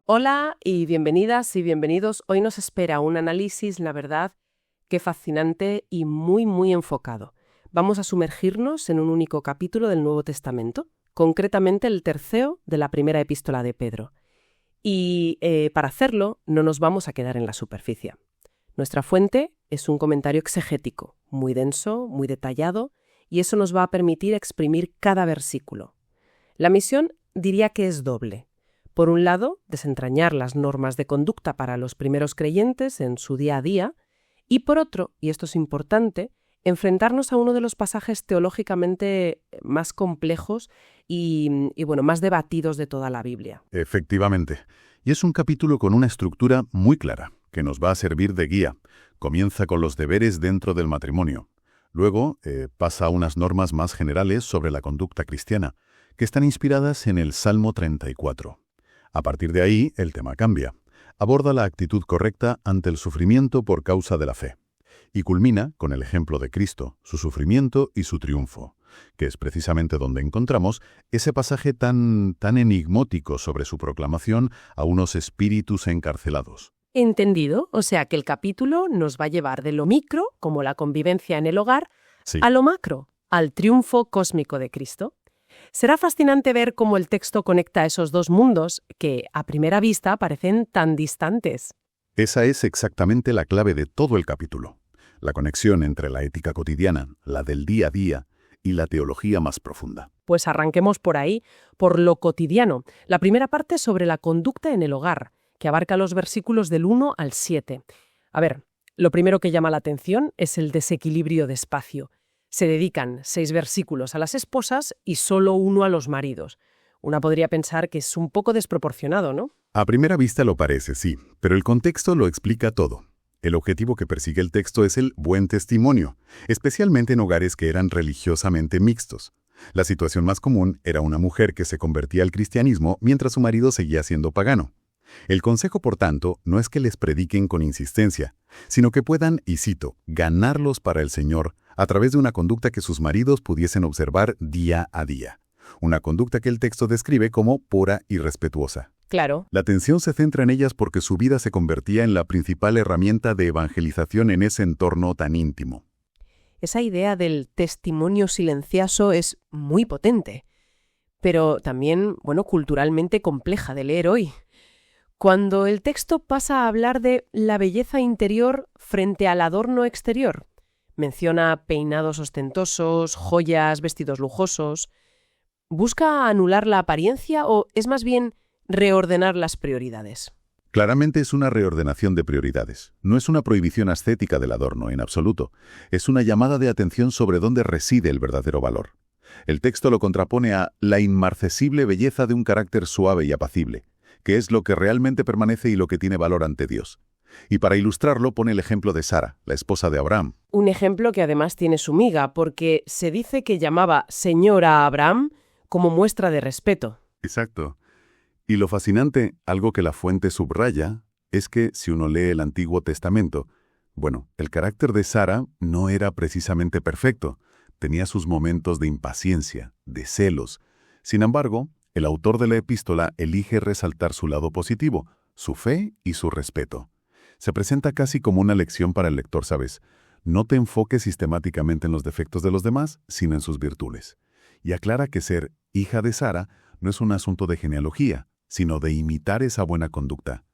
Hola y bienvenidas y bienvenidos. Hoy nos espera un análisis, la verdad, que fascinante y muy enfocado. Vamos a sumergirnos en un único capítulo del Nuevo Testamento, concretamente el tercero de la primera epístola de Pedro. Y para hacerlo no nos vamos a quedar en la superficie. Nuestra fuente es un comentario exegético, muy denso, muy detallado, y eso nos va a permitir exprimir cada versículo. La misión diría que es doble. Por un lado, desentrañar las normas de conducta para los primeros creyentes en su día a día, y por otro, y esto es importante, enfrentarnos a uno de los pasajes teológicamente más complejos y más debatidos de toda la Biblia. Efectivamente. Y es un capítulo con una estructura muy clara, que nos va a servir de guía. Comienza con los deberes dentro del matrimonio. Luego pasa a unas normas más generales sobre la conducta cristiana, que están inspiradas en el Salmo 34. A partir de ahí, el tema cambia. Aborda la actitud correcta ante el sufrimiento por causa de la fe. Y culmina con el ejemplo de Cristo, su sufrimiento y su triunfo, que es precisamente donde encontramos ese pasaje tan enigmático sobre su proclamación a unos espíritus encarcelados. ¿Entendido? O sea que el capítulo nos va a llevar de lo micro, como la convivencia en el hogar, Sí. a lo macro, al triunfo cósmico de Cristo. Será fascinante ver cómo el texto conecta esos dos mundos que, a primera vista, parecen tan distantes. Esa es exactamente la clave de todo el capítulo. La conexión entre la ética cotidiana, la del día a día, y la teología más profunda. Pues arranquemos por ahí, por lo cotidiano. La primera parte sobre la conducta en el hogar, que abarca los versículos del 1 al 7. A ver, lo primero que llama la atención es el desequilibrio de espacio. Se dedican 6 versículos a las esposas y solo 1 a los maridos. Una podría pensar que es un poco desproporcionado, ¿no? A primera vista lo parece, sí, pero el contexto lo explica todo. El objetivo que persigue el texto es el buen testimonio, especialmente en hogares que eran religiosamente mixtos. La situación más común era una mujer que se convertía al cristianismo mientras su marido seguía siendo pagano. El consejo, por tanto, no es que les prediquen con insistencia, sino que puedan, y cito, ganarlos para el Señor a través de una conducta que sus maridos pudiesen observar día a día. Una conducta que el texto describe como pura y respetuosa. Claro. La atención se centra en ellas porque su vida se convertía en la principal herramienta de evangelización en ese entorno tan íntimo. Esa idea del testimonio silencioso es muy potente, pero también, culturalmente compleja de leer hoy. Cuando el texto pasa a hablar de la belleza interior frente al adorno exterior, menciona peinados ostentosos, joyas, vestidos lujosos, ¿busca anular la apariencia o es más bien reordenar las prioridades? Claramente es una reordenación de prioridades. No es una prohibición ascética del adorno, en absoluto. Es una llamada de atención sobre dónde reside el verdadero valor. El texto lo contrapone a la inmarcesible belleza de un carácter suave y apacible, que es lo que realmente permanece y lo que tiene valor ante Dios. Y para ilustrarlo pone el ejemplo de Sara, la esposa de Abraham. Un ejemplo que además tiene su miga, porque se dice que llamaba señora a Abraham como muestra de respeto. Exacto. Y lo fascinante, algo que la fuente subraya, es que si uno lee el Antiguo Testamento, el carácter de Sara no era precisamente perfecto. Tenía sus momentos de impaciencia, de celos. Sin embargo, el autor de la epístola elige resaltar su lado positivo, su fe y su respeto. Se presenta casi como una lección para el lector, ¿sabes? No te enfoques sistemáticamente en los defectos de los demás, sino en sus virtudes. Y aclara que ser hija de Sara no es un asunto de genealogía, sino de imitar esa buena conducta.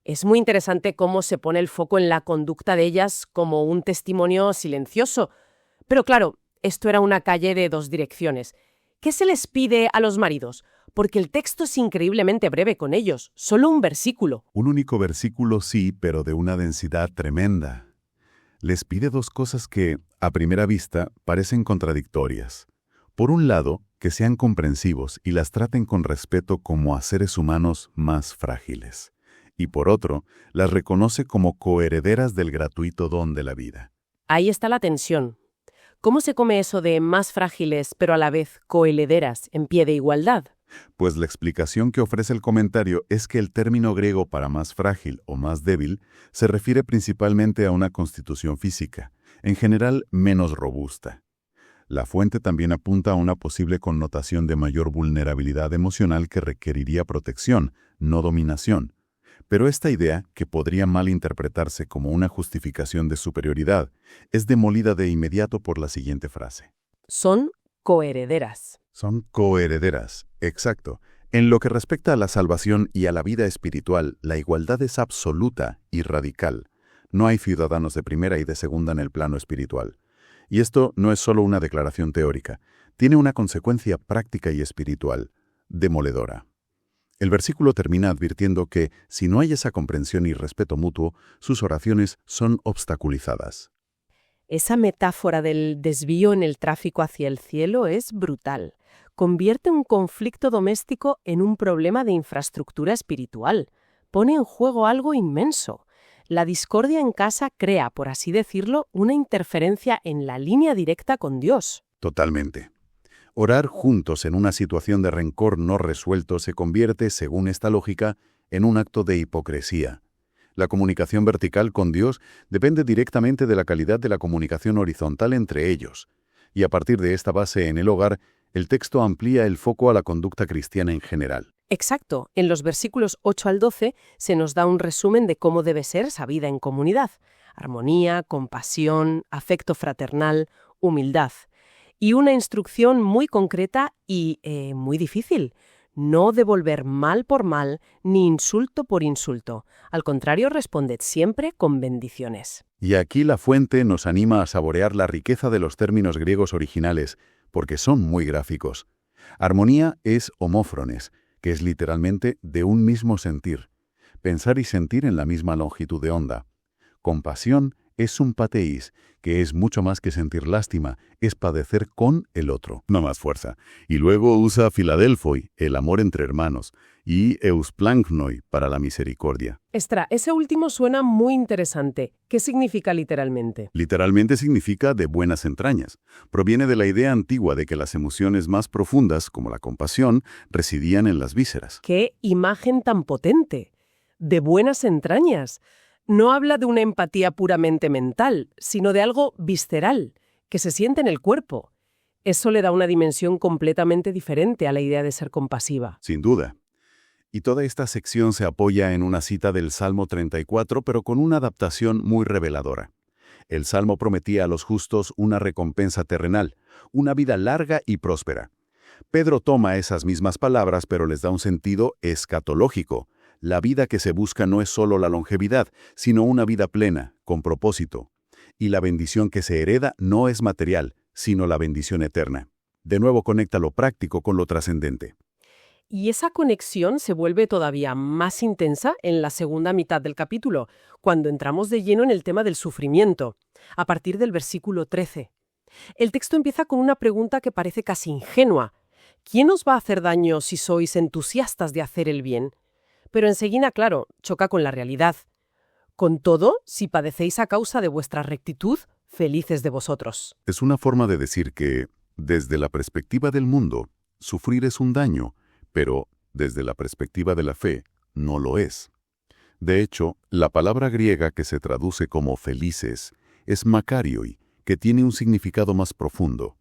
Es muy interesante cómo se pone el foco en la conducta de ellas como un testimonio silencioso. Pero claro, esto era una calle de 2 direcciones. ¿Qué se les pide a los maridos? Porque el texto es increíblemente breve con ellos, solo un versículo. Un único versículo sí, pero de una densidad tremenda. Les pide 2 cosas que, a primera vista, parecen contradictorias. Por un lado, que sean comprensivos y las traten con respeto como a seres humanos más frágiles. Y por otro, las reconoce como coherederas del gratuito don de la vida. Ahí está la tensión. ¿Cómo se come eso de más frágiles, pero a la vez coherederas, en pie de igualdad? Pues la explicación que ofrece el comentario es que el término griego para más frágil o más débil se refiere principalmente a una constitución física, en general menos robusta. La fuente también apunta a una posible connotación de mayor vulnerabilidad emocional que requeriría protección, no dominación. Pero esta idea, que podría malinterpretarse como una justificación de superioridad, es demolida de inmediato por la siguiente frase. Son coherederas. Son coherederas, exacto. En lo que respecta a la salvación y a la vida espiritual, la igualdad es absoluta y radical. No hay ciudadanos de primera y de segunda en el plano espiritual. Y esto no es solo una declaración teórica, tiene una consecuencia práctica y espiritual, demoledora. El versículo termina advirtiendo que, si no hay esa comprensión y respeto mutuo, sus oraciones son obstaculizadas. Esa metáfora del desvío en el tráfico hacia el cielo es brutal. Convierte un conflicto doméstico en un problema de infraestructura espiritual. Pone en juego algo inmenso. La discordia en casa crea, por así decirlo, una interferencia en la línea directa con Dios. Totalmente. Orar juntos en una situación de rencor no resuelto se convierte, según esta lógica, en un acto de hipocresía. La comunicación vertical con Dios depende directamente de la calidad de la comunicación horizontal entre ellos. Y a partir de esta base en el hogar, el texto amplía el foco a la conducta cristiana en general. Exacto. En los versículos 8 al 12 se nos da un resumen de cómo debe ser esa vida en comunidad. Armonía, compasión, afecto fraternal, humildad. Y una instrucción muy concreta y muy difícil. No devolver mal por mal, ni insulto por insulto. Al contrario, responded siempre con bendiciones. Y aquí la fuente nos anima a saborear la riqueza de los términos griegos originales, porque son muy gráficos. Armonía es homófrones, que es literalmente de un mismo sentir. Pensar y sentir en la misma longitud de onda. Compasión es sympatheis, que es mucho más que sentir lástima, es padecer con el otro. No más fuerza. Y luego usa Philadelphoi, el amor entre hermanos, y eusplangnoi para la misericordia. Estra, ese último suena muy interesante. ¿Qué significa literalmente? Literalmente significa de buenas entrañas. Proviene de la idea antigua de que las emociones más profundas, como la compasión, residían en las vísceras. ¡Qué imagen tan potente! De buenas entrañas. No habla de una empatía puramente mental, sino de algo visceral, que se siente en el cuerpo. Eso le da una dimensión completamente diferente a la idea de ser compasiva. Sin duda. Y toda esta sección se apoya en una cita del Salmo 34, pero con una adaptación muy reveladora. El Salmo prometía a los justos una recompensa terrenal, una vida larga y próspera. Pedro toma esas mismas palabras, pero les da un sentido escatológico. La vida que se busca no es solo la longevidad, sino una vida plena, con propósito. Y la bendición que se hereda no es material, sino la bendición eterna. De nuevo conecta lo práctico con lo trascendente. Y esa conexión se vuelve todavía más intensa en la segunda mitad del capítulo, cuando entramos de lleno en el tema del sufrimiento, a partir del versículo 13. El texto empieza con una pregunta que parece casi ingenua. ¿Quién os va a hacer daño si sois entusiastas de hacer el bien? Pero enseguida, claro, choca con la realidad. Con todo, si padecéis a causa de vuestra rectitud, felices de vosotros. Es una forma de decir que, desde la perspectiva del mundo, sufrir es un daño, pero desde la perspectiva de la fe, no lo es. De hecho, la palabra griega que se traduce como felices es makarioi, que tiene un significado más profundo.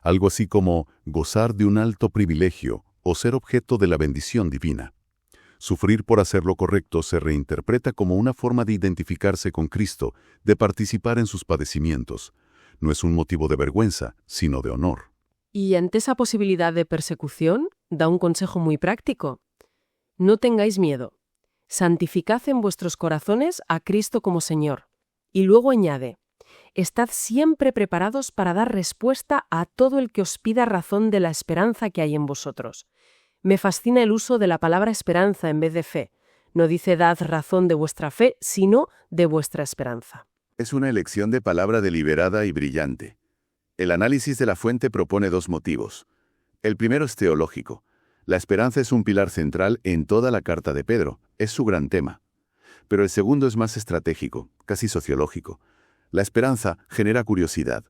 Algo así como gozar de un alto privilegio o ser objeto de la bendición divina. Sufrir por hacer lo correcto se reinterpreta como una forma de identificarse con Cristo, de participar en sus padecimientos. No es un motivo de vergüenza, sino de honor. Y ante esa posibilidad de persecución, da un consejo muy práctico. No tengáis miedo. Santificad en vuestros corazones a Cristo como Señor. Y luego añade, estad siempre preparados para dar respuesta a todo el que os pida razón de la esperanza que hay en vosotros. Me fascina el uso de la palabra esperanza en vez de fe. No dice dad razón de vuestra fe, sino de vuestra esperanza. Es una elección de palabra deliberada y brillante. El análisis de la fuente propone dos motivos. El primero es teológico. La esperanza es un pilar central en toda la carta de Pedro. Es su gran tema. Pero el segundo es más estratégico, casi sociológico. La esperanza genera curiosidad.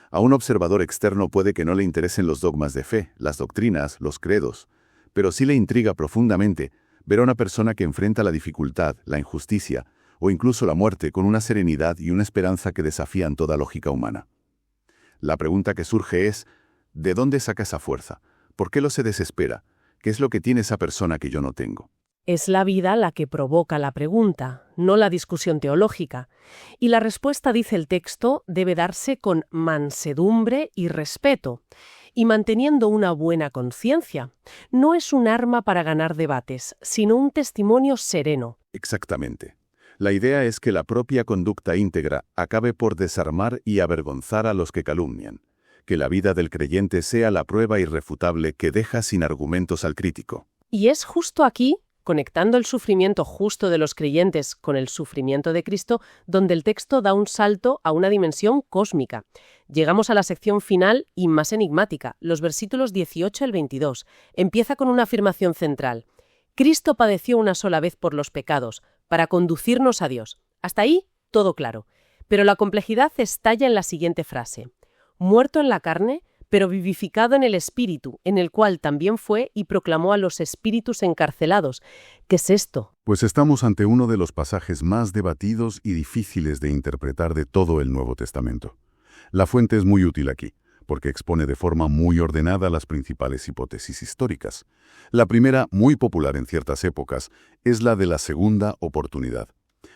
A un observador externo puede que no le interesen los dogmas de fe, las doctrinas, los credos, pero sí le intriga profundamente ver a una persona que enfrenta la dificultad, la injusticia o incluso la muerte con una serenidad y una esperanza que desafían toda lógica humana. La pregunta que surge es, ¿de dónde saca esa fuerza? ¿Por qué lo se desespera? ¿Qué es lo que tiene esa persona que yo no tengo? Es la vida la que provoca la pregunta, no la discusión teológica. Y la respuesta, dice el texto, debe darse con mansedumbre y respeto, y manteniendo una buena conciencia. No es un arma para ganar debates, sino un testimonio sereno. Exactamente. La idea es que la propia conducta íntegra acabe por desarmar y avergonzar a los que calumnian. Que la vida del creyente sea la prueba irrefutable que deja sin argumentos al crítico. Y es justo aquí, conectando el sufrimiento justo de los creyentes con el sufrimiento de Cristo, donde el texto da un salto a una dimensión cósmica. Llegamos a la sección final y más enigmática, los versículos 18 al 22. Empieza con una afirmación central. Cristo padeció una sola vez por los pecados, para conducirnos a Dios. Hasta ahí, todo claro. Pero la complejidad estalla en la siguiente frase. Muerto en la carne, pero vivificado en el Espíritu, en el cual también fue y proclamó a los espíritus encarcelados. ¿Qué es esto? Pues estamos ante uno de los pasajes más debatidos y difíciles de interpretar de todo el Nuevo Testamento. La fuente es muy útil aquí, porque expone de forma muy ordenada las principales hipótesis históricas. La primera, muy popular en ciertas épocas, es la de la segunda oportunidad.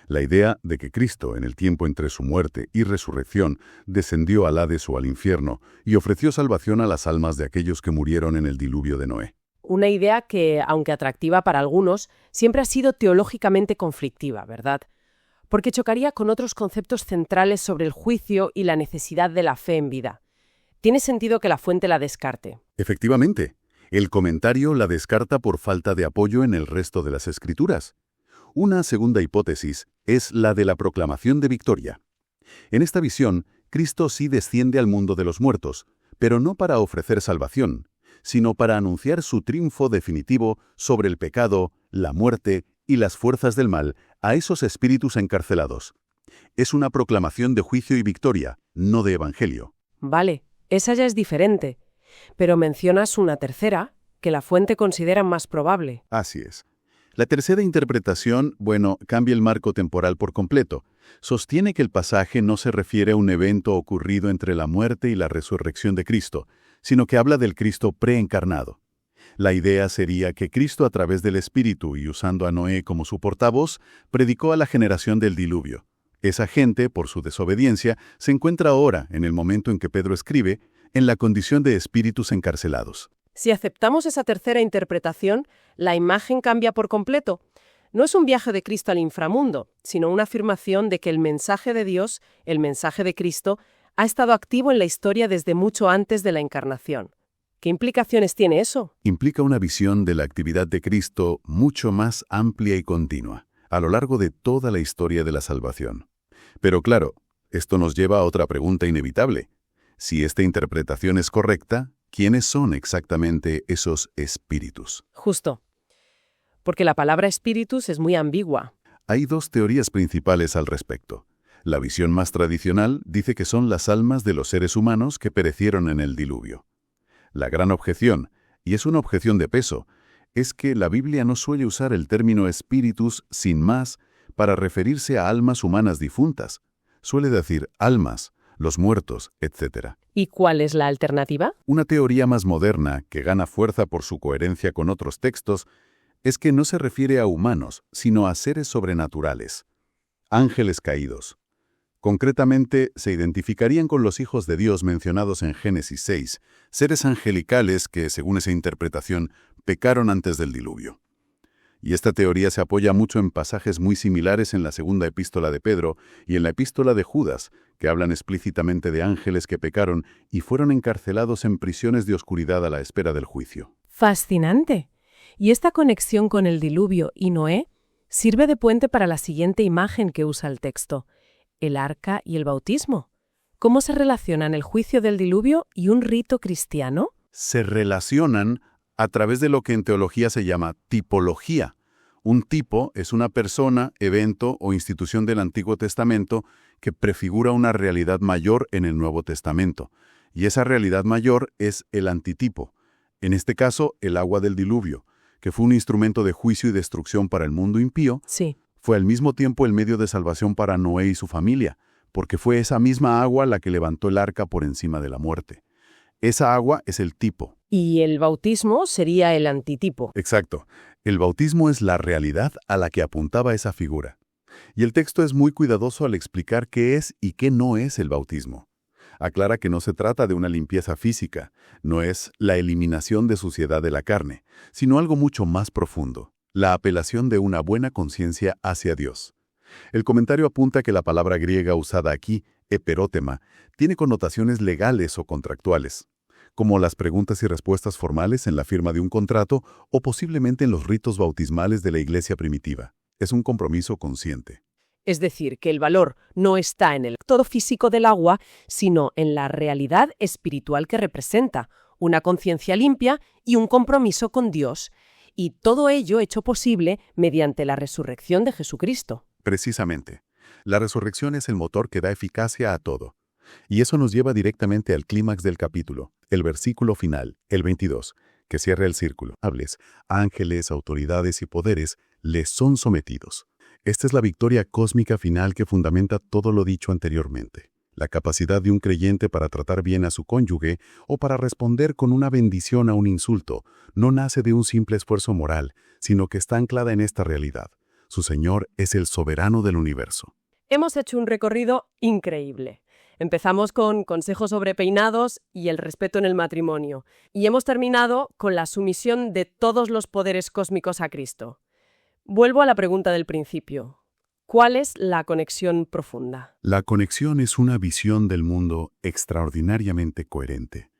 La idea de que Cristo, en el tiempo entre su muerte y resurrección, descendió al Hades o al infierno y ofreció salvación a las almas de aquellos que murieron en el diluvio de Noé. Una idea que, aunque atractiva para algunos, siempre ha sido teológicamente conflictiva, ¿verdad? Porque chocaría con otros conceptos centrales sobre el juicio y la necesidad de la fe en vida. Tiene sentido que la fuente la descarte. Efectivamente, el comentario la descarta por falta de apoyo en el resto de las Escrituras. Una segunda hipótesis es la de la proclamación de victoria. En esta visión, Cristo sí desciende al mundo de los muertos, pero no para ofrecer salvación, sino para anunciar su triunfo definitivo sobre el pecado, la muerte y las fuerzas del mal a esos espíritus encarcelados. Es una proclamación de juicio y victoria, no de evangelio. Vale, esa ya es diferente. Pero mencionas una tercera, que la fuente considera más probable. Así es. La tercera interpretación, cambia el marco temporal por completo. Sostiene que el pasaje no se refiere a un evento ocurrido entre la muerte y la resurrección de Cristo, sino que habla del Cristo preencarnado. La idea sería que Cristo, a través del Espíritu y usando a Noé como su portavoz, predicó a la generación del diluvio. Esa gente, por su desobediencia, se encuentra ahora, en el momento en que Pedro escribe, en la condición de espíritus encarcelados. Si aceptamos esa tercera interpretación, la imagen cambia por completo. No es un viaje de Cristo al inframundo, sino una afirmación de que el mensaje de Dios, el mensaje de Cristo, ha estado activo en la historia desde mucho antes de la encarnación. ¿Qué implicaciones tiene eso? Implica una visión de la actividad de Cristo mucho más amplia y continua, a lo largo de toda la historia de la salvación. Pero claro, esto nos lleva a otra pregunta inevitable. Si esta interpretación es correcta, ¿quiénes son exactamente esos espíritus? Justo. Porque la palabra espíritus es muy ambigua. Hay dos teorías principales al respecto. La visión más tradicional dice que son las almas de los seres humanos que perecieron en el diluvio. La gran objeción, y es una objeción de peso, es que la Biblia no suele usar el término espíritus sin más para referirse a almas humanas difuntas. Suele decir almas, los muertos, etc. ¿Y cuál es la alternativa? Una teoría más moderna, que gana fuerza por su coherencia con otros textos, es que no se refiere a humanos, sino a seres sobrenaturales. Ángeles caídos. Concretamente, se identificarían con los hijos de Dios mencionados en Génesis 6, seres angelicales que, según esa interpretación, pecaron antes del diluvio. Y esta teoría se apoya mucho en pasajes muy similares en la segunda epístola de Pedro y en la epístola de Judas, que hablan explícitamente de ángeles que pecaron y fueron encarcelados en prisiones de oscuridad a la espera del juicio. Fascinante. Y esta conexión con el diluvio y Noé sirve de puente para la siguiente imagen que usa el texto, el arca y el bautismo. ¿Cómo se relacionan el juicio del diluvio y un rito cristiano? Se relacionan a través de lo que en teología se llama tipología. Un tipo es una persona, evento o institución del Antiguo Testamento que prefigura una realidad mayor en el Nuevo Testamento. Y esa realidad mayor es el antitipo. En este caso, el agua del diluvio, que fue un instrumento de juicio y destrucción para el mundo impío, Sí. fue al mismo tiempo el medio de salvación para Noé y su familia, porque fue esa misma agua la que levantó el arca por encima de la muerte. Esa agua es el tipo. Y el bautismo sería el antitipo. Exacto. El bautismo es la realidad a la que apuntaba esa figura. Y el texto es muy cuidadoso al explicar qué es y qué no es el bautismo. Aclara que no se trata de una limpieza física, no es la eliminación de suciedad de la carne, sino algo mucho más profundo, la apelación de una buena conciencia hacia Dios. El comentario apunta que la palabra griega usada aquí, eperótema, tiene connotaciones legales o contractuales, como las preguntas y respuestas formales en la firma de un contrato o posiblemente en los ritos bautismales de la iglesia primitiva. Es un compromiso consciente. Es decir, que el valor no está en el todo físico del agua, sino en la realidad espiritual que representa, una conciencia limpia y un compromiso con Dios, y todo ello hecho posible mediante la resurrección de Jesucristo. Precisamente. La resurrección es el motor que da eficacia a todo. Y eso nos lleva directamente al clímax del capítulo, el versículo final, el 22, que cierra el círculo. Hables, ángeles, autoridades y poderes les son sometidos. Esta es la victoria cósmica final que fundamenta todo lo dicho anteriormente. La capacidad de un creyente para tratar bien a su cónyuge o para responder con una bendición a un insulto no nace de un simple esfuerzo moral, sino que está anclada en esta realidad. Su Señor es el soberano del universo. Hemos hecho un recorrido increíble. Empezamos con consejos sobre peinados y el respeto en el matrimonio, y hemos terminado con la sumisión de todos los poderes cósmicos a Cristo. Vuelvo a la pregunta del principio. ¿Cuál es la conexión profunda? La conexión es una visión del mundo extraordinariamente coherente.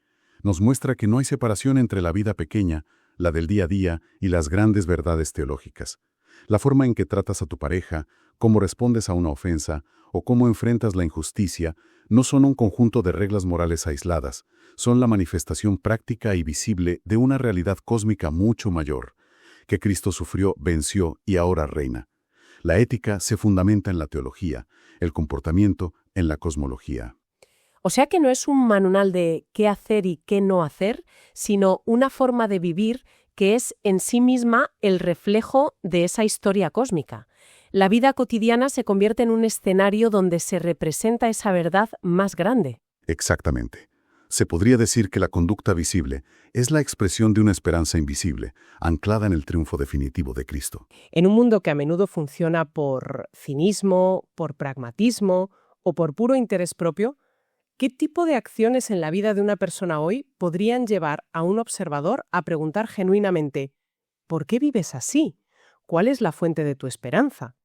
Nos muestra que no hay separación entre la vida pequeña, la del día a día y las grandes verdades teológicas. La forma en que tratas a tu pareja, cómo respondes a una ofensa o cómo enfrentas la injusticia no son un conjunto de reglas morales aisladas, son la manifestación práctica y visible de una realidad cósmica mucho mayor, que Cristo sufrió, venció y ahora reina. La ética se fundamenta en la teología, el comportamiento en la cosmología. O sea que no es un manual de qué hacer y qué no hacer, sino una forma de vivir que es en sí misma el reflejo de esa historia cósmica. La vida cotidiana se convierte en un escenario donde se representa esa verdad más grande. Exactamente. Se podría decir que la conducta visible es la expresión de una esperanza invisible, anclada en el triunfo definitivo de Cristo. En un mundo que a menudo funciona por cinismo, por pragmatismo o por puro interés propio, ¿qué tipo de acciones en la vida de una persona hoy podrían llevar a un observador a preguntar genuinamente: ¿por qué vives así? ¿Cuál es la fuente de tu esperanza?